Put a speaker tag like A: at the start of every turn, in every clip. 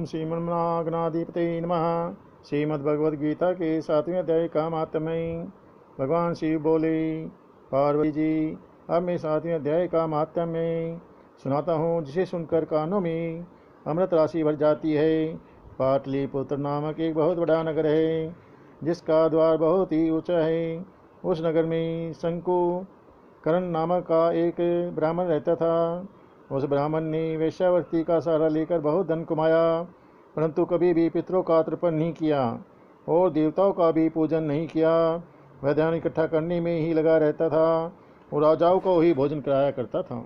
A: श्रीमन्नागनाधिपतये नमः। श्रीमद्भगवद्गीता के 7वें अध्याय का महात्म्य। भगवान शिव बोले, पार्वती जी, अब मैं 7वें अध्याय का महात्म्य सुनाता हूँ, जिसे सुनकर कानों में अमृत राशि भर जाती है। पाटलिपुत्र नामक एक बहुत बड़ा नगर है, जिसका द्वार बहुत ही ऊंचा है। उस नगर में शंकु करण नामक का एक ब्राह्मण रहता था। उस ब्राह्मण ने वेश्यावृत्ति का सहारा लेकर बहुत धन कमाया, परंतु कभी भी पितरों का तर्पण नहीं किया और देवताओं का भी पूजन नहीं किया। वह धन इकट्ठा करने में ही लगा रहता था और राजाओं को ही भोजन कराया करता था।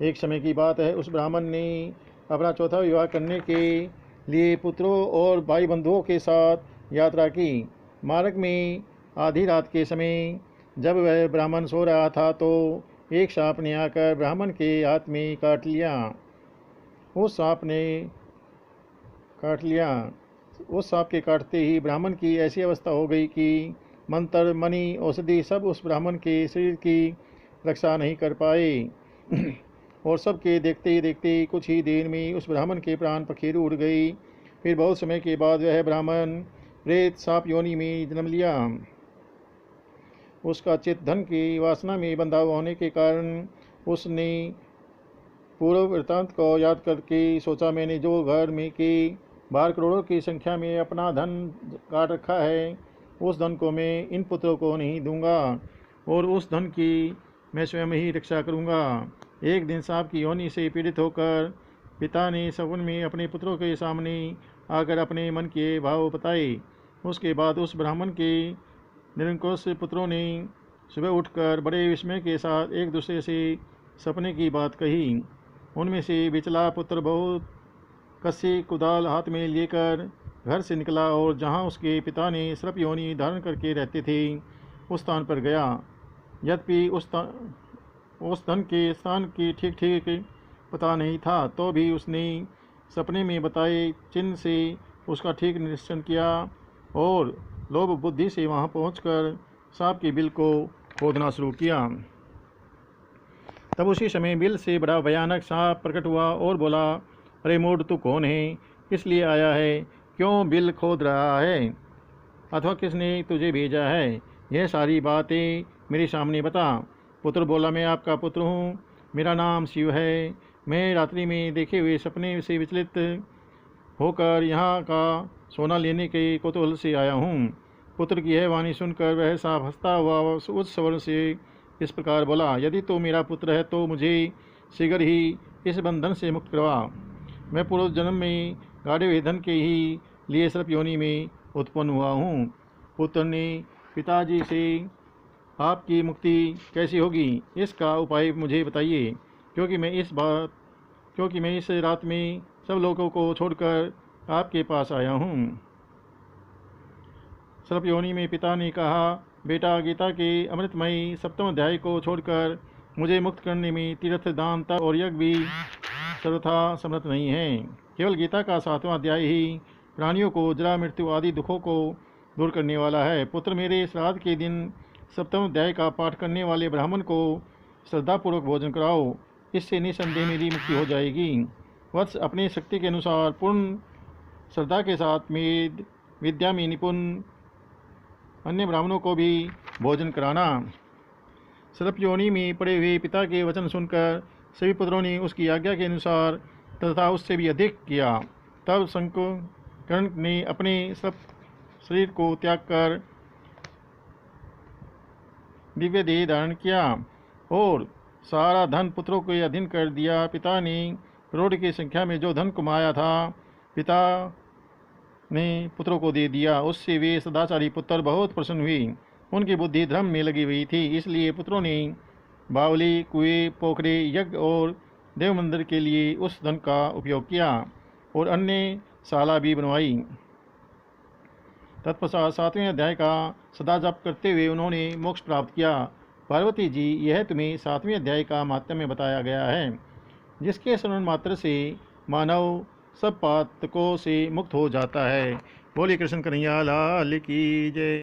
A: एक समय की बात है, उस ब्राह्मण ने अपना चौथा विवाह करने के लिए पुत्रों और भाई बंधुओं के साथ यात्रा की। मार्ग में आधी रात के समय जब वह ब्राह्मण सो रहा था तो एक सांप ने आकर ब्राह्मण के हाथ में काट लिया। उस सांप के काटते ही ब्राह्मण की ऐसी अवस्था हो गई कि मंत्र, मणि, औषधि सब उस ब्राह्मण के शरीर की रक्षा नहीं कर पाए और सबके देखते ही देखते कुछ ही देर में उस ब्राह्मण के प्राण पखेरु उड़ गई। फिर बहुत समय के बाद वह ब्राह्मण प्रेत सांप योनि में जन्म लिया। उसका चित्त धन की वासना में बंधा होने के कारण उसने पूर्व वृत्तांत को याद करके सोचा, मैंने जो घर में के बाहर करोड़ों की संख्या में अपना धन काट रखा है, उस धन को मैं इन पुत्रों को नहीं दूंगा और उस धन की मैं स्वयं ही रक्षा करूंगा। एक दिन सांप की योनि से पीड़ित होकर पिता ने सपन में अपने पुत्रों के सामने आकर अपने मन के भाव बताए। उसके बाद उस ब्राह्मण के निरंकुश पुत्रों ने सुबह उठकर बड़े विस्मय के साथ एक दूसरे से सपने की बात कही। उनमें से बिचला पुत्र बहुत कस्सी कुदाल हाथ में लेकर घर से निकला और जहां उसके पिता ने सर्प योनि धारण करके रहते थे उस स्थान पर गया। यद्यपि उस धन के स्थान की ठीक ठीक पता नहीं था, तो भी उसने सपने में बताए चिन्ह से उसका ठीक निरीक्षण किया और लोभ बुद्धि से वहां पहुंचकर सांप की बिल को खोदना शुरू किया। तब उसी समय बिल से बड़ा भयानक सांप प्रकट हुआ और बोला, अरे मूढ़, तू कौन है? किस लिए आया है? क्यों बिल खोद रहा है? अथवा किसने तुझे भेजा है? यह सारी बातें मेरे सामने बता। पुत्र बोला, मैं आपका पुत्र हूँ, मेरा नाम शिव है। मैं रात्रि में देखे हुए सपने से विचलित होकर यहाँ का सोना लेने के कौतूहल से आया हूँ। पुत्र की यह वाणी सुनकर वह सांप हंसता हुआ उस स्वर से इस प्रकार बोला, यदि तो मेरा पुत्र है तो मुझे शीघ्र ही इस बंधन से मुक्त करवा। मैं पूर्व जन्म में गाढ़े हुए धन के ही लिए सर्प योनि में उत्पन्न हुआ हूँ। पुत्र ने पिताजी से, आपकी मुक्ति कैसी होगी, इसका उपाय मुझे बताइए, क्योंकि मैं इस रात में सब लोगों को छोड़कर आपके पास आया हूँ। सर्प योनि में पिता ने कहा, बेटा, गीता के अमृतमयी 7वें अध्याय को छोड़कर मुझे मुक्त करने में तीर्थ, दान, तप और यज्ञ भी सर्वथा समर्थ नहीं है। केवल गीता का 7वां अध्याय ही प्राणियों को जरा, मृत्यु आदि दुखों को दूर करने वाला है। पुत्र, मेरे श्राद्ध के दिन 7वें अध्याय का पाठ करने वाले ब्राह्मण को श्रद्धापूर्वक भोजन कराओ, इससे निसंदेह मेरी मुक्ति हो जाएगी। वत्स, अपनी शक्ति के अनुसार पूर्ण श्रद्धा के साथ वेद विद्या में निपुण अन्य ब्राह्मणों को भी भोजन कराना। सर्प योनि में पड़े हुए पिता के वचन सुनकर सभी पुत्रों ने उसकी आज्ञा के अनुसार तथा उससे भी अधिक किया। तब शंकुकर्ण ने अपने सब शरीर को त्याग कर दिव्य देह धारण किया और सारा धन पुत्रों के अधीन कर दिया। पिता ने करोड़ की संख्या में जो धन कमाया था, पिता ने पुत्रों को दे दिया। उससे वे सदाचारी पुत्र बहुत प्रसन्न हुए। उनकी बुद्धि धर्म में लगी हुई थी, इसलिए पुत्रों ने बावली, कुएं, पोखरे, यज्ञ और देव मंदिर के लिए उस धन का उपयोग किया और अन्य शाला भी बनवाई। तत्पश्चात 7वें अध्याय का सदा जप करते हुए उन्होंने मोक्ष प्राप्त किया। पार्वती जी, यह तुम्हें 7वें अध्याय का महात्म्य में बताया गया है, जिसके श्रवण मात्र से मानव सब पातकों से मुक्त हो जाता है। बोले कृष्ण कन्हैया लाल की जय।